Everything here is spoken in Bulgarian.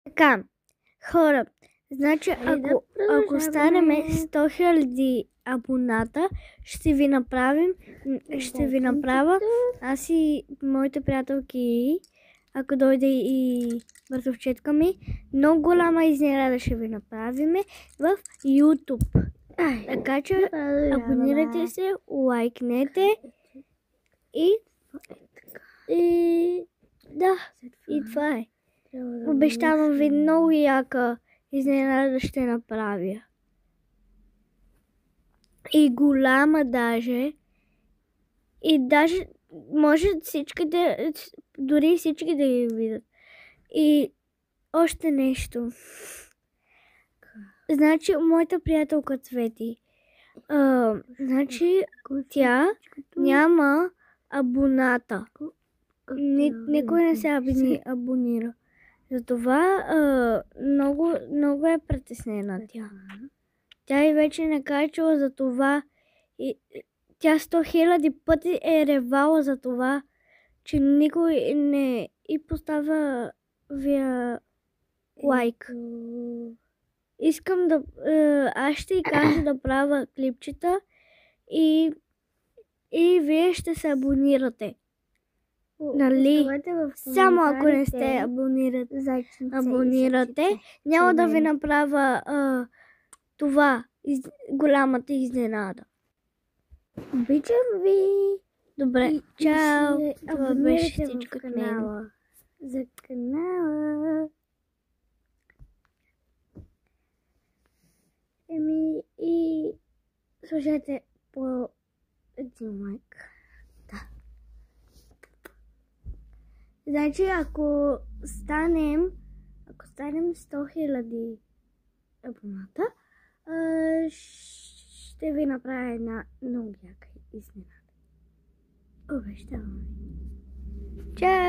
Така, хора, значи ако станем 100 000 абоната, ще ви направя, аз и моите приятелки, ако дойде и братовчетка ми, много голяма изненада ще ви направиме в YouTube. Така че абонирайте се, лайкнете и да, и това е. Обещавам ви много яка изненада ще направя. И голяма даже. И даже може дори всички да ги видят. И още нещо. Значи, моята приятелка Цвети, значи тя няма абоната. Никой не се абонира. Затова много е притеснена тя. Тя и вече не качила за това. Тя 100 000 пъти е ревала за това, че никой не и поставя вия лайк. Искам аз ще й кажа да правя клипчета и вие ще се абонирате. Нали? Само ако не сте абонирате, няма да ви направя това голямата изненада. Обичам ви! Добре, чао! Това беше всичко от мен. За канала. И слушайте по един лайк. Да. Значи, ако станем 100 000 абоната, ще ви направя една много яка изненада. Обещавам ви. Чао!